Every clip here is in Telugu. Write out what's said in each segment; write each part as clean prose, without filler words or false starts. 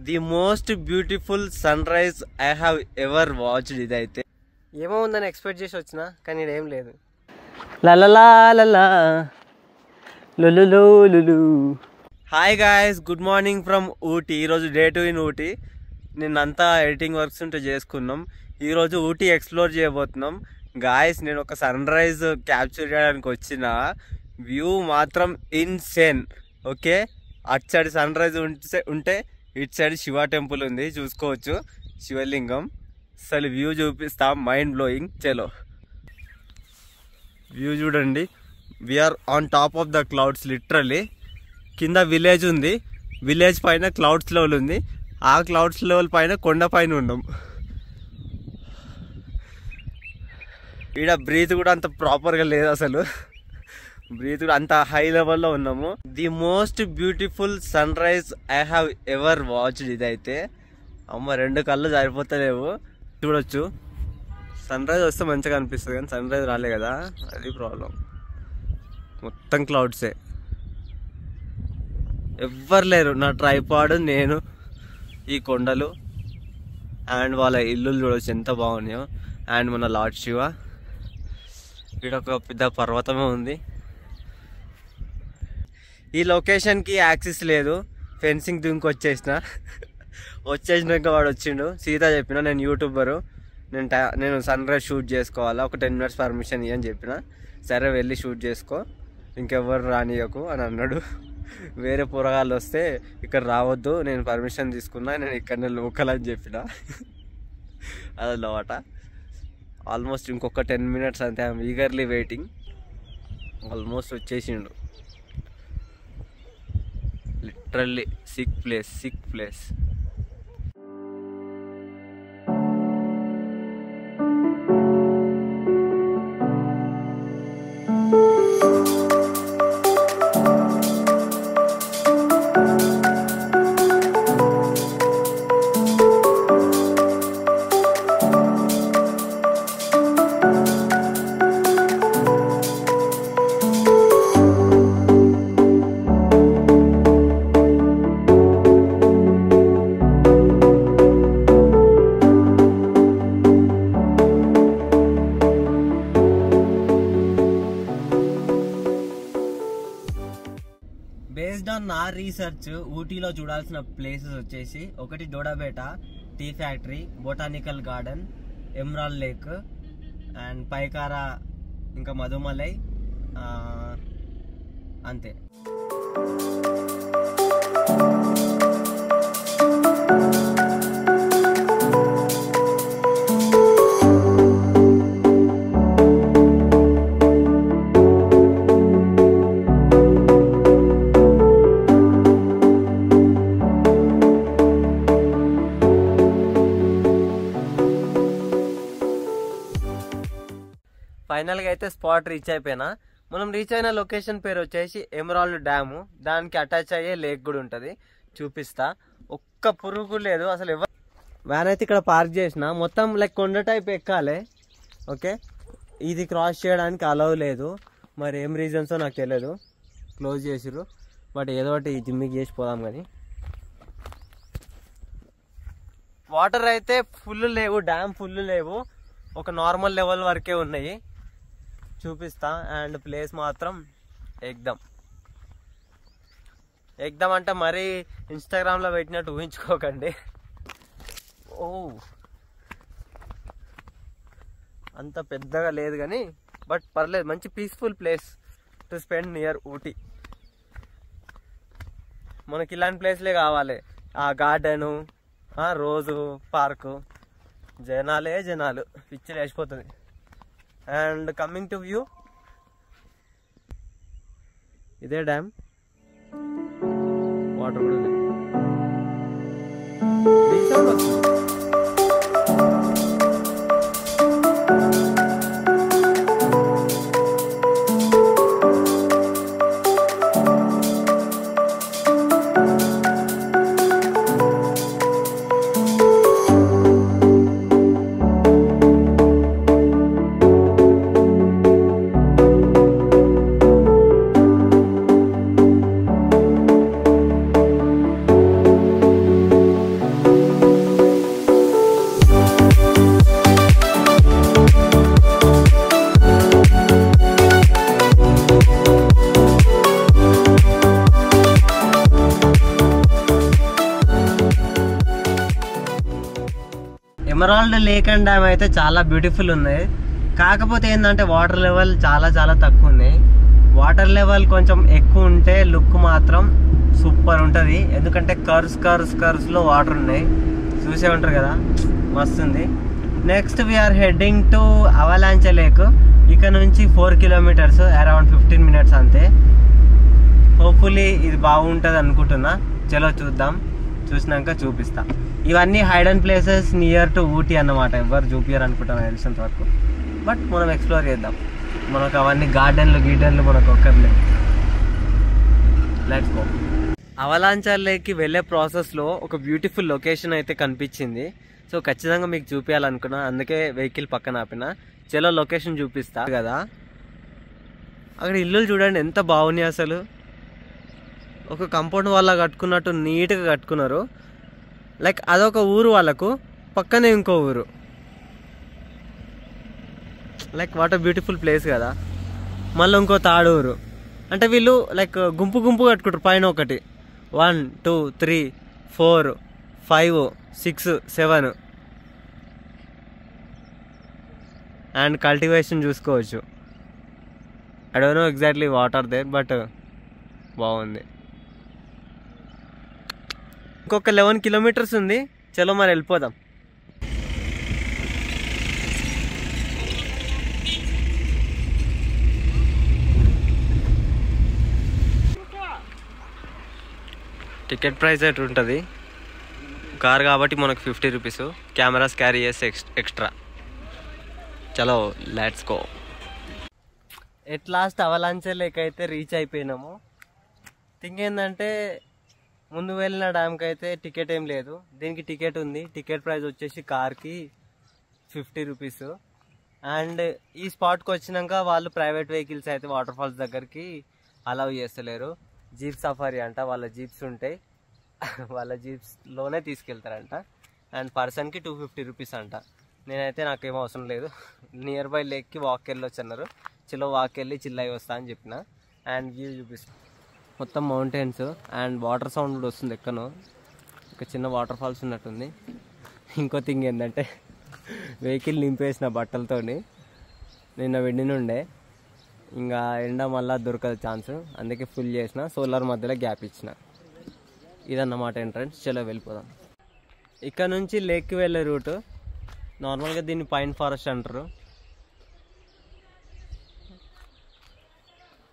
The most beautiful sunrise I have ever watched. ఇదైతే ఏమో ఉందని ఎక్స్పెక్ట్ చేసి వచ్చిన, కానీ ఏం లేదు. Hi guys, good morning from Ooty. ఈరోజు డే 2 ఇన్ ఊటీ. నిన్నంతా ఎడిటింగ్ వర్క్స్ ఉంటే చేసుకున్నాం. ఈరోజు ఊటీ ఎక్స్ప్లోర్ చేయబోతున్నాం. గాయస్, నేను ఒక సన్ రైజ్ క్యాప్చర్ చేయడానికి వచ్చిన వ్యూ మాత్రం ఇన్సేన్. ఓకే, అటు సైడ్ సన్ రైజ్ ఉంటే ఇటు సైడ్ శివ టెంపుల్ ఉంది, చూసుకోవచ్చు, శివలింగం. అసలు వ్యూ చూపిస్తాం, మైండ్ బ్లోయింగ్. చలో వ్యూ చూడండి. We're on top of the clouds. Literally కింద విలేజ్ ఉంది, విలేజ్ పైన క్లౌడ్స్ లెవెల్ ఉంది, ఆ క్లౌడ్స్ లెవెల్ పైన కొండ పైన ఉన్నాం. ఈడ బ్రీత్ కూడా అంత ప్రాపర్గా లేదు, అసలు బ్రీత్ కూడా అంత హై లెవెల్లో ఉన్నాము. The most beautiful sunrise I have ever watched. ఇదైతే అమ్మ 2 కళ్ళు సరిపోతలేవు. చూడొచ్చు, సన్ రైజ్ వస్తే మంచిగా అనిపిస్తుంది, కానీ సన్ రైజ్ రాలే కదా, అది ప్రాబ్లం. మొత్తం క్లౌడ్సే, ఎవ్వరు లేరు. నా ట్రైపాడ్, నేను, ఈ కొండలు అండ్ వాళ్ళ ఇల్లులు చూడవచ్చు ఎంత బాగున్నాయో. అండ్ మన లార్డ్ శివ. ఇక్కడ ఒక పెద్ద పర్వతమే ఉంది. ఈ లొకేషన్కి యాక్సెస్ లేదు, ఫెన్సింగ్ దుంకి వచ్చేసినాక వాడు వచ్చిండు. సీదా చెప్పిన, నేను యూట్యూబరు, నేను సన్ రైజ్ షూట్ చేసుకోవాలా, ఒక 10 minutes పర్మిషన్ ఇవ్వని చెప్పిన. సరే వెళ్ళి షూట్ చేసుకో, ఇంకెవ్వరు రానియకు అని అన్నాడు. వేరే పొరగాళ్ళు వస్తే ఇక్కడ రావద్దు, నేను పర్మిషన్ తీసుకున్నా, నేను ఇక్కడనే లోకల్ అని చెప్పిన. అదన్నమాట. ఆల్మోస్ట్ ఇంకొక 10 minutes అంతే. I'm eagerly waiting. ఆల్మోస్ట్ వచ్చేసిండు. Literally sick place. Based on నా రీసెర్చ్, ఊటీలో చూడాల్సిన ప్లేసెస్ వచ్చేసి, ఒకటి Doddabetta tea factory, botanical garden, emerald lake and Pykara, ఇంకా మధుమలై, అంతే. ఫైనల్గా అయితే స్పాట్ రీచ్ అయిపోయినా. మనం రీచ్ అయిన లొకేషన్ పేరు వచ్చేసి ఎమరాల్డ్ డ్యాము. దానికి అటాచ్ అయ్యే లేక్ కూడా ఉంటుంది, చూపిస్తా. ఒక్క పురుగు లేదు అసలు. వ్యాన్ అయితే ఇక్కడ పార్క్ చేసిన, మొత్తం లైక్ కొండ టైప్ ఎక్కాలి. ఓకే, ఇది క్రాస్ చేయడానికి అలౌ లేదు. మరి ఏం రీజన్సో నాకు తెలియదు, క్లోజ్ చేసిర్రు. బట్ ఏదో ఒకటి జిమ్మికి చేసి పోదాం. కానీ వాటర్ అయితే ఫుల్ లేవు, డ్యామ్ ఫుల్ లేవు, ఒక నార్మల్ లెవెల్ వరకే ఉన్నాయి, చూపిస్తా. అండ్ ప్లేస్ మాత్రం ఎగ్దమ్ అంటే మరీ ఇన్స్టాగ్రామ్లో పెట్టినట్టు ఊహించుకోకండి. ఓ అంత పెద్దగా లేదు కానీ, బట్ పర్లేదు, మంచి peaceful place to spend near Ooty. మనకి ఇలాంటి ప్లేస్లే కావాలి. ఆ గార్డెను, రోజు పార్కు, జనాలు పిచ్చి లేచిపోతుంది. అండ్ కమింగ్ టు వ్యూ, ఇదే డ్యామ్. వాటర్ కూడా ఉంది. ఎమరాల్డ్ లేక్ అండ్ డ్యామ్ అయితే చాలా బ్యూటిఫుల్ ఉన్నాయి. కాకపోతే ఏంటంటే వాటర్ లెవెల్ చాలా చాలా తక్కువ ఉన్నాయి. వాటర్ లెవెల్ కొంచెం ఎక్కువ ఉంటే లుక్ మాత్రం సూపర్ ఉంటుంది. ఎందుకంటే కర్వ్స్లో వాటర్ ఉన్నాయి, చూసే ఉంటారు కదా, మస్తుంది. Next we're heading to Avalanche Lake. ఇక్కడ నుంచి 4 కిలోమీటర్స్, అరౌండ్ 15 మినిట్స్ అంతే. హోప్ఫుల్లీ ఇది బాగుంటుంది అనుకుంటున్నా. చలో చూద్దాం, చూసినాక చూపిస్తా. ఇవన్నీ hidden places near to Ooty అన్నమాట. ఎవరు చూపియరు అనుకుంటాను తెలిసినంత వరకు. బట్ మనం ఎక్స్ప్లోర్ చేద్దాం. మనకు అవన్నీ గార్డెన్లు మనకు ఒక్కర్లేదు. Let's go. అవలాంచర్ లేక్కి వెళ్ళే ప్రాసెస్లో ఒక బ్యూటిఫుల్ లొకేషన్ అయితే కనిపించింది. సో ఖచ్చితంగా మీకు చూపించాలనుకున్నా, అందుకే వెహికల్ పక్కన ఆపిన. చలో లొకేషన్ చూపిస్తా కదా. అక్కడ ఇల్లులు చూడండి ఎంత బాగున్నాయి అసలు. ఒక కంపౌండ్ వాళ్ళ కట్టుకున్నట్టు నీట్గా కట్టుకున్నారు. లైక్ అదొక ఊరు, వాళ్ళకు పక్కనే ఇంకో ఊరు. Like what a beautiful place కదా. మళ్ళీ ఇంకో తాడు ఊరు. అంటే వీళ్ళు లైక్ గుంపు కట్టుకుంటారు. పైన ఒకటి 1 2 3 4 5 6 7 అండ్ కల్టివేషన్ చూసుకోవచ్చు. I don't know exactly what are there, but బాగుంది. ఇంకొక 11 కిలోమీటర్స్ ఉంది. చలో మరి వెళ్ళిపోదాం. టికెట్ ప్రైస్ అయితే ఉంటుంది. కార్ కాబట్టి మనకు 50 రూపీస్. కెమెరాస్ క్యారీ చేస్తే ఎక్స్ట్రా. చలో let's go. At last Avalanche Lake అయితే రీచ్ అయిపోయినాము. థింగ్ ఏంటంటే ముందు వెళ్ళిన డ్యామ్కి అయితే టికెట్ ఏం లేదు, దీనికి టికెట్ ఉంది. టికెట్ ప్రైస్ వచ్చేసి కార్కి 50 రూపీస్. అండ్ ఈ స్పాట్కి వచ్చినాక వాళ్ళు ప్రైవేట్ వెహికల్స్ అయితే వాటర్ ఫాల్స్ దగ్గరికి అలౌ చేస్తలేరు. జీప్ సఫారీ అంట, వాళ్ళ జీప్స్ ఉంటాయి, వాళ్ళ జీప్స్లోనే తీసుకెళ్తారంట. అండ్ పర్సన్కి 250 రూపీస్ అంట. నేనైతే నాకేం అవసరం లేదు, నియర్ బై లేక్కి వాక్ వెళ్ళొచ్చు అన్నారు. చలో వాక్ వెళ్ళి చిల్ అయి వస్తా అని చెప్పిన. అండ్ వ్యూ చూపిస్తాను. మొత్తం మౌంటైన్స్ అండ్ వాటర్ సౌండ్ కూడా వస్తుంది ఎక్కనో. ఒక చిన్న వాటర్ ఫాల్స్ ఉన్నట్టుంది. ఇంకో థింగ్ ఏంటంటే వెహికల్ నింపేసిన బట్టలతోని. నిన్న వెండినుండే, ఇంకా ఎండ మళ్ళీ దొరకదు ఛాన్స్, అందుకే ఫుల్ చేసిన. సోలార్ మధ్యలో గ్యాప్ ఇచ్చిన. ఇదన్నమాట ఎంట్రన్స్. చలో వెళ్ళిపోదాం. ఇక్కడ నుంచి లేక్కి వెళ్ళే రూటు. నార్మల్గా దీన్ని పైన్ ఫారెస్ట్ అంటారు.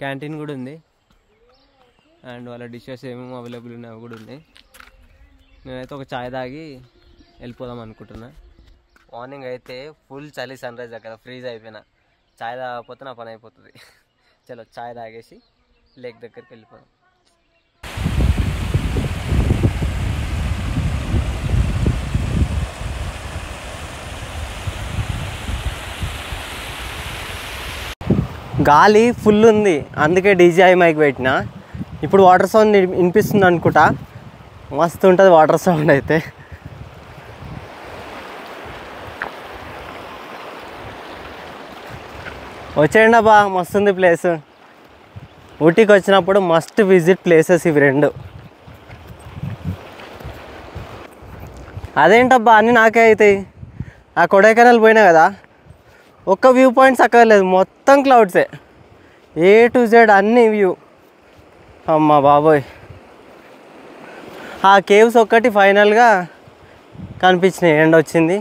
క్యాంటీన్ కూడా ఉంది. అండ్ వాళ్ళ డిషెస్ ఏమేమి అవైలబుల్ ఉన్నాయి అవి కూడా ఉన్నాయి. నేనైతే ఒక చాయ్ తాగి వెళ్ళిపోదాం అనుకుంటున్నా. మార్నింగ్ అయితే ఫుల్ చలి, సన్ రైజ్ దగ్గర ఫ్రీజ్ అయిపోయినా. చాయ్ తాగకపోతే నా పని అయిపోతుంది. చలో చాయ్ తాగేసి లేక్ దగ్గరికి వెళ్ళిపోదాం. గాలి ఫుల్ ఉంది, అందుకే డీజీఐ మైక్ పెట్టిన. ఇప్పుడు వాటర్ సౌండ్ వినిపిస్తుంది అనుకుంటా. మస్తు ఉంటుంది వాటర్ సౌండ్ అయితే. వచ్చేయండి అబ్బా, మస్తుంది ప్లేస్. ఊటీకి వచ్చినప్పుడు మస్ట్ విజిట్ ప్లేసెస్ ఇవి రెండు. అదేంటబ్బా అన్నీ నాకే అవుతాయి. ఆ కొడైకెనాల్ పోయినా కదా, ఒక్క వ్యూ పాయింట్స్ అక్కర్లేదు, మొత్తం క్లౌడ్సే. A to Z అన్ని వ్యూ. అమ్మ బాబోయ్. ఆ కేవ్స్ ఒక్కటి ఫైనల్గా కనిపించినాయి. ఎండ వచ్చింది,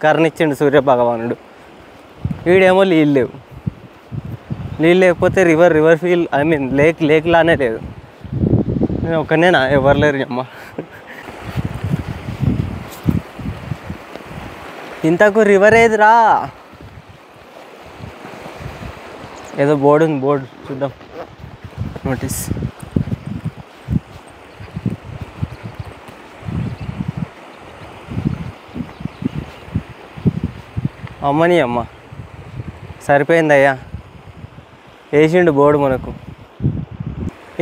కర్ణిచ్చిండు సూర్యభగవానుడు. వీడేమో నీళ్ళు లేవు. నీళ్ళు లేకపోతే river feel, I mean lake లానే లేదు. నేను ఒక్కనేనా, ఎవరు లేరు అమ్మ. ఇంతకు రివర్ ఏదిరా? ఏదో బోర్డు ఉంది, బోర్డు చూద్దాం. నోటీస్. అమ్మని అమ్మ సరిపోయిందయ్యా, వేసిండు బోర్డు మనకు.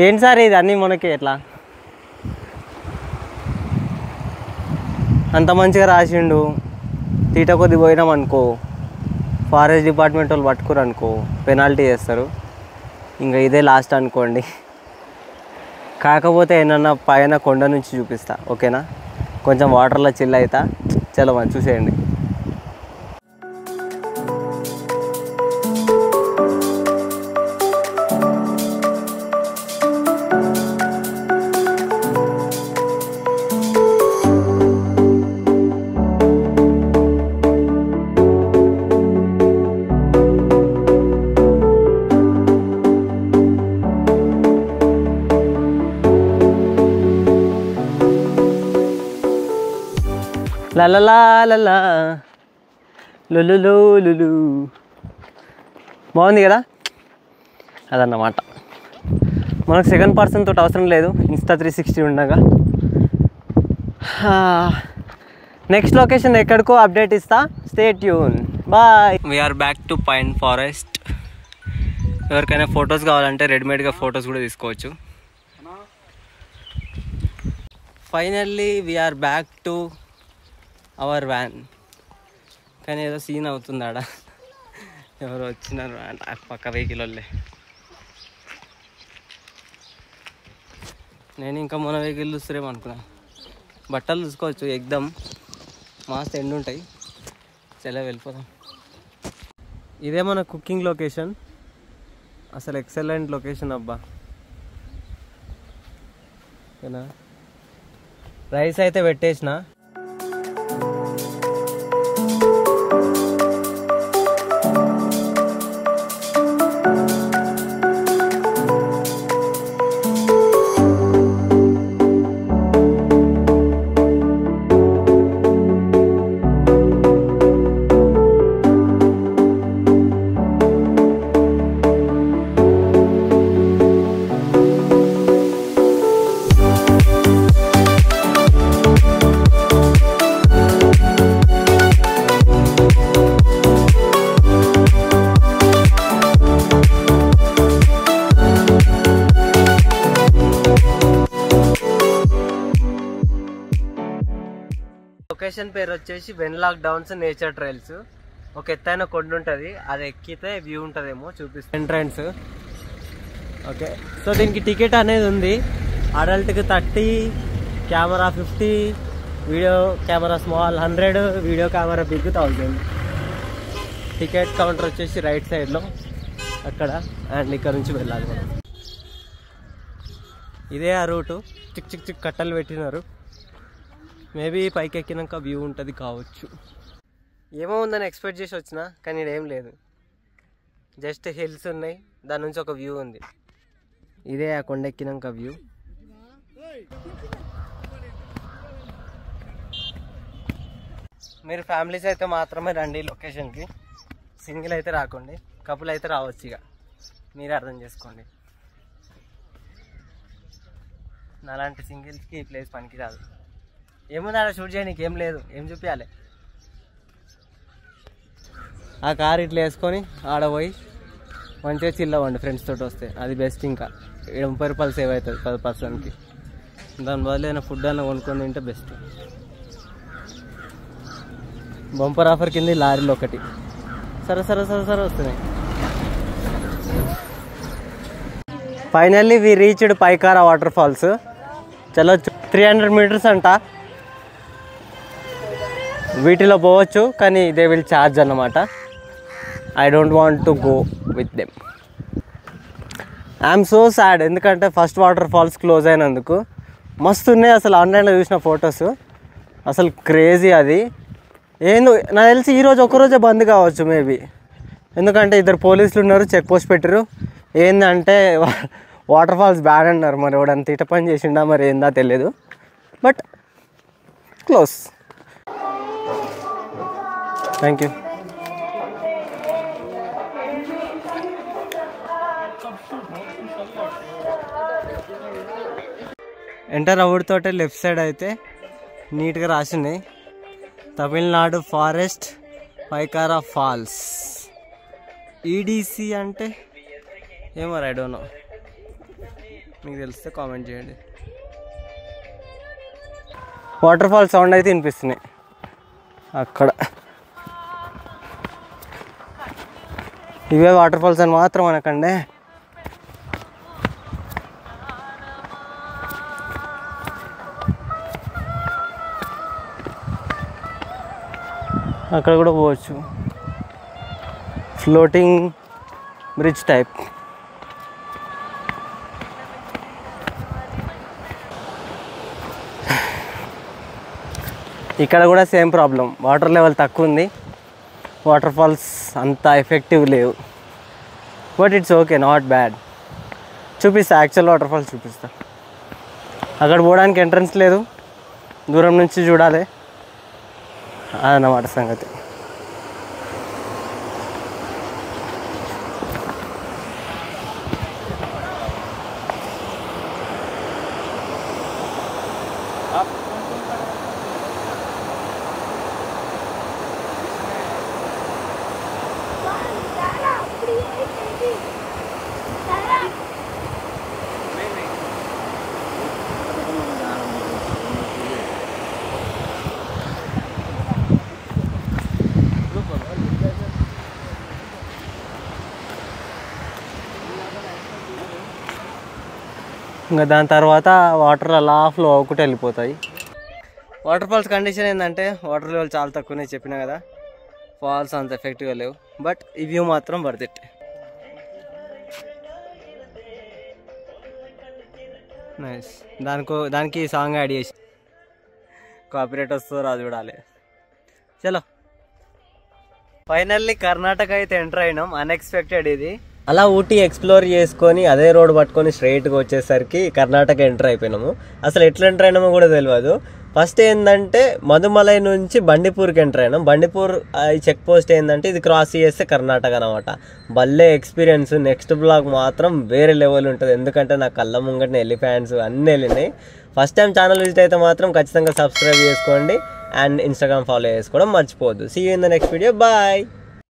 ఏంటి సార్ ఇది అన్నీ మనకి ఎట్లా అంత మంచిగా రాసిండు. తీట కొద్ది పోయినాం అనుకో, ఫారెస్ట్ డిపార్ట్మెంట్ వాళ్ళు పట్టుకురు అనుకో, పెనాల్టీ చేస్తారు. ఇంకా ఇదే లాస్ట్ అనుకోండి. కాకపోతే ఏమన్నా పైన కొండ నుంచి చూపిస్తా, ఓకేనా? కొంచెం వాటర్లో చిల్ అవుతా. చలో మనం చూసేయండి. లలలా లలా లులు లులు. బాగుంది కదా, అదన్నమాట. మనకు సెకండ్ పర్సన్ తోటి అవసరం లేదు, ఇన్స్టా 360 ఉండగా. నెక్స్ట్ లొకేషన్ ఎక్కడికో అప్డేట్ ఇస్తా, stay tune. Bye. We're back to pine forest. ఎవరికైనా ఫొటోస్ కావాలంటే రెడీమేడ్గా ఫొటోస్ కూడా తీసుకోవచ్చు. Finally we're back to our van. కానీ ఏదో సీన్ అవుతుంది ఆడ, ఎవరు వచ్చినారు పక్క వెహికల్ వాళ్ళే. నేను ఇంకా మన వెహికల్ చూస్తారేమో అనుకున్నా. బట్టలు చూసుకోవచ్చు, ఎగ్దం మస్తు ఎండు ఉంటాయి. చలో వెళ్ళిపోదాం. ఇదే మన కుకింగ్ లొకేషన్, అసలు ఎక్సలెంట్ లొకేషన్ అబ్బా. ఓకేనా, రైస్ అయితే పెట్టేసిన. లొకేషన్ పేరు వచ్చేసి వెన్లాక్ డౌన్స్ నేచర్ ట్రైల్స్. ఒక ఎత్తైన కొండ ఉంటుంది, అది ఎక్కితే వ్యూ ఉంటుందేమో చూపిస్తాను. ఎంట్రన్స్. ఓకే, సో దీనికి టికెట్ అనేది ఉంది. అడల్ట్కి 30, camera 50, video camera small 100, video camera big 1000. Ticket counter వచ్చేసి రైట్ సైడ్లో అక్కడ. అండ్ ఇక్కడ నుంచి వెళ్ళాలి మనం. ఇదే ఆ రూటు. చిక్ చిక్ చిక్ కట్టలు పెట్టినారు. మేబీ పైకి ఎక్కినాక వ్యూ ఉంటుంది కావచ్చు. ఏమో ఉందని ఎక్స్పెక్ట్ చేసి వచ్చిన, కానీ ఇదేం లేదు. జస్ట్ హిల్స్ ఉన్నాయి, దాని నుంచి ఒక వ్యూ ఉంది. ఇదే ఆ కొండ ఎక్కినాక వ్యూ. మీరు ఫ్యామిలీస్ అయితే మాత్రమే రండి లొకేషన్కి, సింగిల్ అయితే రాకండి. కపుల్ అయితే రావచ్చు, ఇక మీరే అర్థం చేసుకోండి. నాలాంటి సింగిల్స్కి ఈ ప్లేస్ పనికి రాదు. ఏముంది ఆడ షూట్ చేయడానికి, ఏం లేదు, ఏం చూపించాలి. ఆ కార్ ఇట్లా వేసుకొని ఆడ పోయి మంచిగా చిల్ అవ్వండి ఫ్రెండ్స్ తోటి వస్తే, అది బెస్ట్. ఇంకా 30 రూపాయలు సేవ్ అవుతుంది 10 పర్సన్కి. దాని బదులు ఏదైనా ఫుడ్ అన్న కొనుక్కొని తింటే బెస్ట్. బంపర్ ఆఫర్ కింద లారీలు ఒకటి సరే సరే సరే సరే వస్తున్నాయి. Finally we reached Pykara waterfalls. చలో 300 మీటర్స్ అంట. వీటిలో పోవచ్చు, కానీ దే విల్ ఛార్జ్ అన్నమాట. I don't want to go with them. I'm so sad, ఎందుకంటే ఫస్ట్ వాటర్ ఫాల్స్ క్లోజ్ అయినందుకు. మస్తు ఉన్నాయి అసలు, ఆన్లైన్లో చూసిన ఫొటోస్ అసలు క్రేజీ. అది ఏందో నాకు తెలిసి ఈరోజు ఒకరోజే బంద్ కావచ్చు మేబీ, ఎందుకంటే 2 పోలీసులు ఉన్నారు, చెక్ పోస్ట్ పెట్టారు. ఏంటంటే వాటర్ ఫాల్స్ బ్యాన్ అన్నారు. మరి వాడు అంత ఇట పని చేసిండా మరి ఏందా తెలియదు, but close. Thank you. Enter అవుడుతోటే left side అయితే నీట్గా రాసినాయి, Tamil Nadu forest Pykara falls. EDC అంటే ఏమో, ఐ డోంట్ నో. మీకు తెలిస్తే కామెంట్ చేయండి. వాటర్ ఫాల్ సౌండ్ అయితే వినిపిస్తున్నాయి అక్కడ. ఇవే వాటర్ ఫాల్స్ అని మాత్రం అనకండి. అక్కడ కూడా పోవచ్చు, ఫ్లోటింగ్ బ్రిడ్జ్ టైప్. ఇక్కడ కూడా సేమ్ ప్రాబ్లం, వాటర్ లెవెల్ తక్కువ ఉంది, వాటర్ ఫాల్స్ అంత ఎఫెక్టివ్ లేవు. But it's okay, not bad. చూపిస్తా, యాక్చువల్ వాటర్ ఫాల్స్ చూపిస్తా. అక్కడ పోవడానికి ఎంట్రన్స్ లేదు, దూరం నుంచి చూడాలి. అదన్నమాట సంగతి. ఇంకా దాని తర్వాత వాటర్ అలా ఫ్లో అవ్వకుండా వెళ్ళిపోతాయి. వాటర్ ఫాల్స్ కండిషన్ ఏంటంటే వాటర్ లెవెల్ చాలా తక్కువనే చెప్పినా కదా, ఫాల్స్ అంత ఎఫెక్టివ్గా లేవు. బట్ ఈ వ్యూ మాత్రం వర్త్ ఇట్. నైస్. దానికి సాంగ్ యాడ్ చేసి కాపీరైట్ వస్తుందో అది చూడాలి. చలో ఫైనల్లీ కర్ణాటక అయితే ఎంటర్ అయినాం. అన్ఎక్స్పెక్టెడ్ ఇది. అలా ఊటీ ఎక్స్ప్లోర్ చేసుకొని అదే రోడ్ పట్టుకొని స్ట్రైట్గా వచ్చేసరికి కర్ణాటక ఎంటర్ అయిపోయినాము. అసలు ఎట్లా ఎంటర్ అయినామో కూడా తెలియదు. ఫస్ట్ ఏంటంటే మధుమలై నుంచి బండిపూర్కి ఎంటర్ అయినాం. బండిపూర్ ఈ చెక్ పోస్ట్ ఏంటంటే ఇది క్రాస్ చేస్తే కర్ణాటక అనమాట. భలే ఎక్స్పీరియన్స్. నెక్స్ట్ బ్లాగ్ మాత్రం వేరే లెవెల్ ఉంటుంది. ఎందుకంటే నా కళ్ళ ముంగట ఎలిఫెంట్స్ అన్నీ వెళ్ళినాయి. ఫస్ట్ టైం ఛానల్ విజిట్ అయితే మాత్రం ఖచ్చితంగా సబ్స్క్రైబ్ చేసుకోండి అండ్ ఇన్స్టాగ్రామ్ ఫాలో చేసుకోవడం మర్చిపోవద్దు. See you in the next video. Bye.